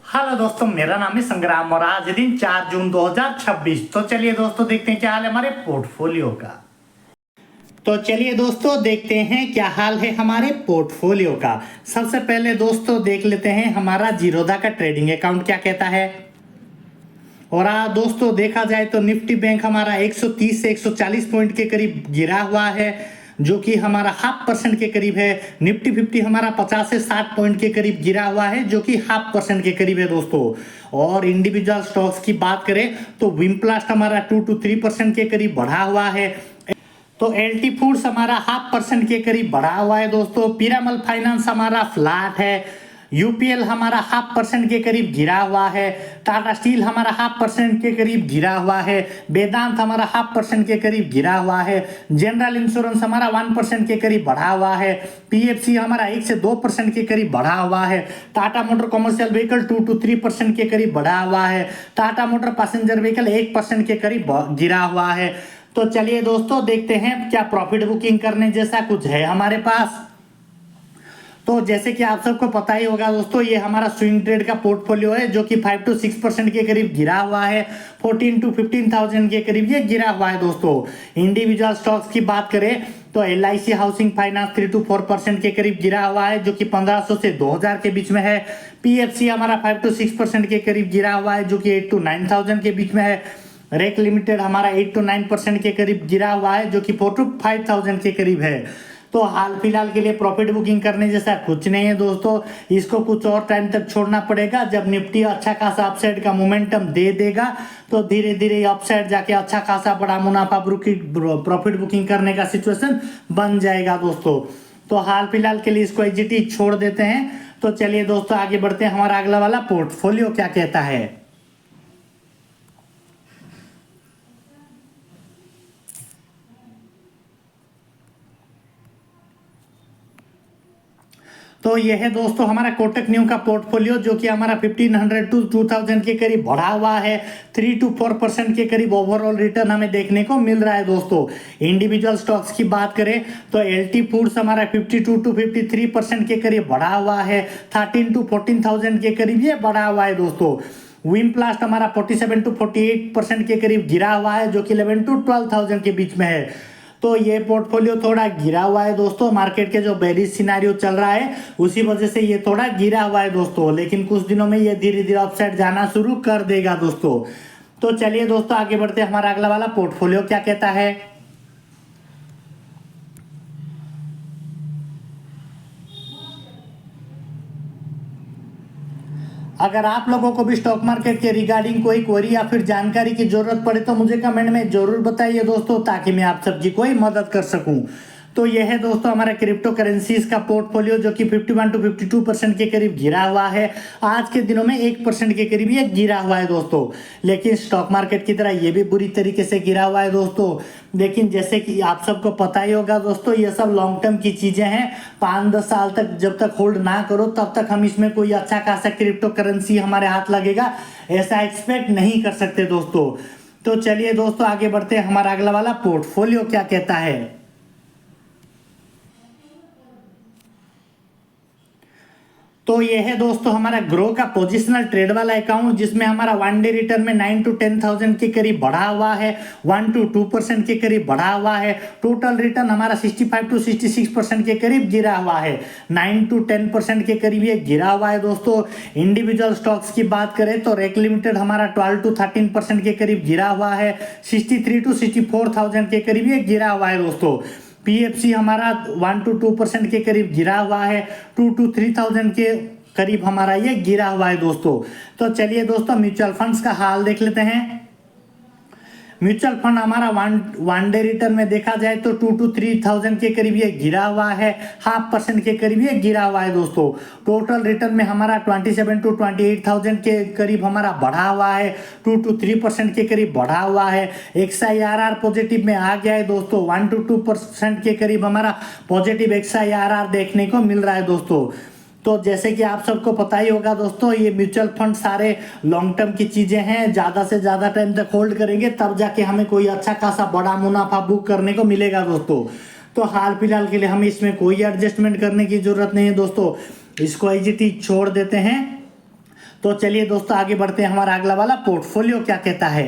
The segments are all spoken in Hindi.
हेलो दोस्तों, मेरा नाम है संग्राम और आज दिन 4 जून 2026। तो चलिए दोस्तों देखते हैं क्या हाल है हमारे पोर्टफोलियो का। तो चलिए दोस्तों देखते हैं क्या हाल है हमारे पोर्टफोलियो का। सबसे पहले दोस्तों देख लेते हैं हमारा जीरोधा का ट्रेडिंग अकाउंट क्या कहता है। और दोस्तों देखा जाए तो निफ्टी बैंक हमारा 130 से 140 पॉइंट के करीब गिरा हुआ है, जो कि हमारा 0.5% के करीब है। निफ्टी 50 हमारा 50 से 60 पॉइंट के करीब गिरा हुआ है, जो कि 0.5% के करीब है दोस्तों। और इंडिविजुअल स्टॉक्स की बात करें तो विमप्लास्ट हमारा 2 to 3% के करीब बढ़ा हुआ है। तो एलटी फूड्स हमारा 0.5% के करीब बढ़ा हुआ है दोस्तों। पीरामल फाइनेंस हमारा फ्लैट है। यूपीएल हमारा 0.5% के करीब गिरा हुआ है। टाटा स्टील हमारा 0.5% के करीब गिरा हुआ है। वेदांत हमारा 0.5% के करीब गिरा हुआ है। जनरल इंश्योरेंस हमारा 1% के करीब बढ़ा हुआ है। पीएफसी हमारा 1 से 2% के करीब बढ़ा हुआ है। Tata motor commercial vehicle 2 to 3% के करीब बढ़ा हुआ है। टाटा मोटर पैसेंजर व्हीकल 1% के करीब गिरा हुआ है। तो चलिए दोस्तों देखते हैं क्या प्रॉफिट बुकिंग करने जैसा कुछ है हमारे पास। तो जैसे कि आप सबको पता ही होगा दोस्तों, ये हमारा स्विंग ट्रेड का पोर्टफोलियो है, जो कि 5 to 6% के करीब गिरा हुआ है। 14 to 15,000 के करीब ये गिरा हुआ है दोस्तों। इंडिविजुअल स्टॉक्स की बात करें तो LIC हाउसिंग फाइनेंस 3 to 4% के करीब गिरा हुआ है, जो कि 1500 से 2000 के बीच में है। PFC हमारा 5 to 6% के करीब गिरा हुआ है, जो कि 8 to 9,000 के बीच में है। रेक लिमिटेड हमारा 8 to 9% के करीब गिरा हुआ है, जो कि 4 to 5,000 के करीब है। तो हाल फिलहाल के लिए प्रॉफिट बुकिंग करने जैसा कुछ नहीं है दोस्तों। इसको कुछ और टाइम तक छोड़ना पड़ेगा। जब निफ्टी अच्छा खासा अपसाइड का मोमेंटम दे देगा तो धीरे धीरे अपसाइड जाके अच्छा खासा बड़ा मुनाफा प्रॉफिट बुकिंग करने का सिचुएशन बन जाएगा दोस्तों। तो हाल फिलहाल के लिए इसको एग्जिटी छोड़ देते हैं। तो चलिए दोस्तों आगे बढ़ते हैं, हमारा अगला वाला पोर्टफोलियो क्या कहता है। तो यह है दोस्तों हमारा कोटक न्यू का पोर्टफोलियो, जो कि हमारा 1500 to 2000 के करीब बढ़ा हुआ है। 3 to 4% के करीब ओवरऑल रिटर्न हमें देखने को मिल रहा है दोस्तों। इंडिविजुअल स्टॉक्स की बात करें तो एलटी फूड्स हमारा 52 to 53% के करीब बढ़ा हुआ है। 13 to 14,000 के करीब ये बढ़ा हुआ है दोस्तों। विमप्लास्ट हमारा 47 to 48% के करीब गिरा हुआ है, जो कि 11 to 12,000 के बीच में है। तो ये पोर्टफोलियो थोड़ा गिरा हुआ है दोस्तों। मार्केट के जो बेरिश सिनारियो चल रहा है उसी वजह से ये थोड़ा गिरा हुआ है दोस्तों, लेकिन कुछ दिनों में ये धीरे धीरे अपसाइड जाना शुरू कर देगा दोस्तों। तो चलिए दोस्तों आगे बढ़ते हैं, हमारा अगला वाला पोर्टफोलियो क्या कहता है। अगर आप लोगों को भी स्टॉक मार्केट के रिगार्डिंग कोई क्वेरी या फिर जानकारी की जरूरत पड़े तो मुझे कमेंट में जरूर बताइए दोस्तों, ताकि मैं आप सबकी कोई मदद कर सकूं। तो यह है दोस्तों हमारा क्रिप्टो करेंसीज का पोर्टफोलियो, जो कि 51 to 52% के करीब गिरा हुआ है। आज के दिनों में 1% के करीब ये गिरा हुआ है दोस्तों। लेकिन स्टॉक मार्केट की तरह ये भी बुरी तरीके से गिरा हुआ है दोस्तों। लेकिन जैसे कि आप सबको पता ही होगा दोस्तों, ये सब लॉन्ग टर्म की चीजें हैं। 5-10 साल तक जब तक होल्ड ना करो तब तक हम इसमें कोई अच्छा खासा क्रिप्टो करेंसी हमारे हाथ लगेगा ऐसा एक्सपेक्ट नहीं कर सकते दोस्तों। तो चलिए दोस्तों आगे बढ़ते हैं, हमारा अगला वाला पोर्टफोलियो क्या कहता है। तो ये है दोस्तों हमारा ग्रो का पोजिशनल ट्रेड वाला अकाउंट, जिसमें हमारा 1 डे रिटर्न में 9 to 10,000 के करीब बढ़ा हुआ है। 1 to 2% के करीब बढ़ा हुआ है। टोटल रिटर्न हमारा 65 to 66% के करीब गिरा हुआ है। 9 to 10% के करीब ये गिरा हुआ है दोस्तों। इंडिविजुअल स्टॉक्स की बात करें तो रेक लिमिटेड हमारा 12 to 13% के करीब गिरा हुआ है। 63 to 64,000 के करीब ये गिरा हुआ है दोस्तों। PFC हमारा 1 to 2% के करीब गिरा हुआ है। 2 to 3,000 के करीब हमारा ये गिरा हुआ है दोस्तों। तो चलिए दोस्तों म्यूचुअल फंड्स का हाल देख लेते हैं। म्यूचुअल फंड हमारा वन डे रिटर्न में देखा जाए तो 2 to 3,000 के करीब ये गिरा हुआ है। 0.5% के करीब ये गिरा हुआ है दोस्तों। टोटल रिटर्न में हमारा 27 to 28,000 के करीब हमारा बढ़ा हुआ है। 2 to 3% के करीब बढ़ा हुआ है। XIRR पॉजिटिव में आ गया है दोस्तों। 1 to 2% के करीब हमारा पॉजिटिव XIRR देखने को मिल रहा है दोस्तों। तो जैसे कि आप सबको पता ही होगा दोस्तों, ये म्यूचुअल फंड सारे लॉन्ग टर्म की चीजें हैं। ज्यादा से ज्यादा टाइम तक होल्ड करेंगे तब जाके हमें कोई अच्छा खासा बड़ा मुनाफा बुक करने को मिलेगा दोस्तों। तो हाल फिलहाल के लिए हमें इसमें कोई एडजस्टमेंट करने की जरूरत नहीं है दोस्तों, इसको एग्जिट छोड़ देते हैं। तो चलिए दोस्तों आगे बढ़ते हैं, हमारा अगला वाला पोर्टफोलियो क्या कहता है।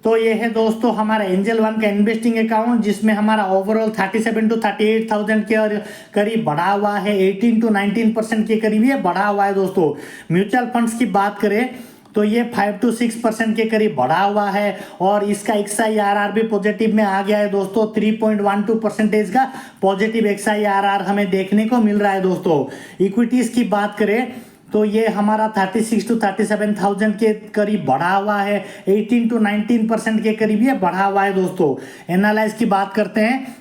तो ये है दोस्तों हमारा एंजल वन का इन्वेस्टिंग अकाउंट, जिसमें हमारा ओवरऑल 37 to 38,000 के करीब बढ़ा हुआ है, 18 to 19% के करीब ये बढ़ा हुआ है दोस्तों। म्यूचुअल फंड्स की बात करें तो ये 5 to 6% के करीब बढ़ा हुआ है, और इसका XIRR भी पॉजिटिव में आ गया है दोस्तों। 3.12% का पॉजिटिव XIRR हमें देखने को मिल रहा है दोस्तों। इक्विटीज की बात करें तो ये हमारा 36 to 37,000 के करीब बढ़ा हुआ है, 18 to 19% के करीब ये बढ़ा हुआ है दोस्तों। एनालाइज की बात करते हैं,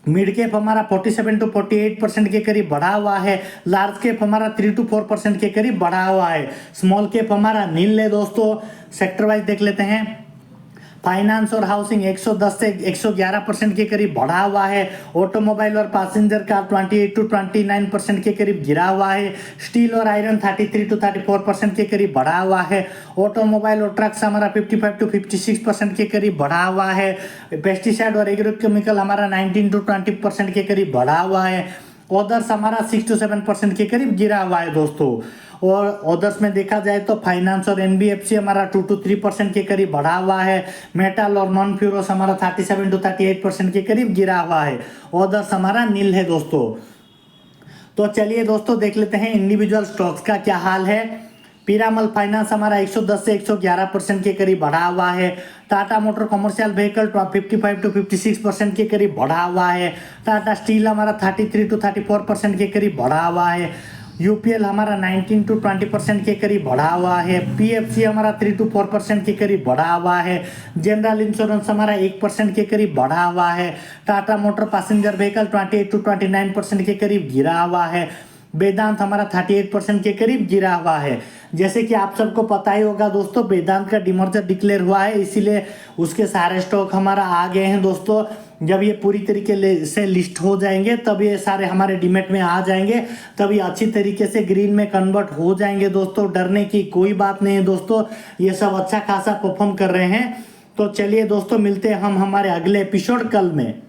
मिड कैप हमारा 47 to 48% के करीब बढ़ा हुआ है, लार्ज कैप हमारा 3 to 4% के करीब बढ़ा हुआ है, स्मॉल कैप हमारा नील है दोस्तों। सेक्टर वाइज देख लेते हैं, फाइनेंस और हाउसिंग 110 से 111% के करीब बढ़ा हुआ है, ऑटोमोबाइल और पैसेंजर कार 28 to 29% के करीब गिरा हुआ है, स्टील और आयरन 33 to 34% के करीब बढ़ा हुआ है, ऑटोमोबाइल और ट्रक्स हमारा 55 to 56% के करीब बढ़ा हुआ है, पेस्टिसाइड और एग्रोकेमिकल हमारा 19 to 20% के करीब बढ़ा हुआ है, अदर्स हमारा 6 to 7% के करीब गिरा हुआ है दोस्तों। और अदर्स में देखा जाए तो फाइनेंस और NBFC हमारा 2 to 3% के करीब बढ़ा हुआ है, मेटल और नॉन फ्यूरोस हमारा 37 to 38% के करीब गिरा हुआ है, अदर्स हमारा नील है दोस्तों। तो चलिए दोस्तों देख लेते हैं इंडिविजुअल स्टॉक्स का क्या हाल है। पीरामल फाइनेंस हमारा 110 से 111% के करीब बढ़ा हुआ है, Tata motor commercial vehicle 55 to 56% के करीब बढ़ा हुआ है, टाटा स्टील हमारा 33 to 34% के करीब बढ़ा हुआ है, UPL हमारा 19 to 20% के करीब बढ़ा हुआ है, PFC हमारा 3 to 4% के करीब बढ़ा हुआ है, जनरल इंश्योरेंस हमारा 1% के करीब बढ़ा हुआ है, Tata motor passenger vehicle 28 to 29% के करीब गिरा हुआ है, वेदांत हमारा 38% के करीब गिरा हुआ है। जैसे कि आप सबको पता ही होगा दोस्तों, वेदांत का डिमर्जर डिक्लेयर हुआ है, इसीलिए उसके सारे स्टॉक हमारा आ गए हैं दोस्तों। जब ये पूरी तरीके से लिस्ट हो जाएंगे तब ये सारे हमारे डीमेट में आ जाएंगे, तब ये अच्छी तरीके से ग्रीन में कन्वर्ट हो जाएंगे दोस्तों। डरने की कोई बात नहीं है दोस्तों, ये सब अच्छा खासा परफॉर्म कर रहे हैं। तो चलिए दोस्तों मिलते हैं हम हमारे अगले एपिसोड कल में।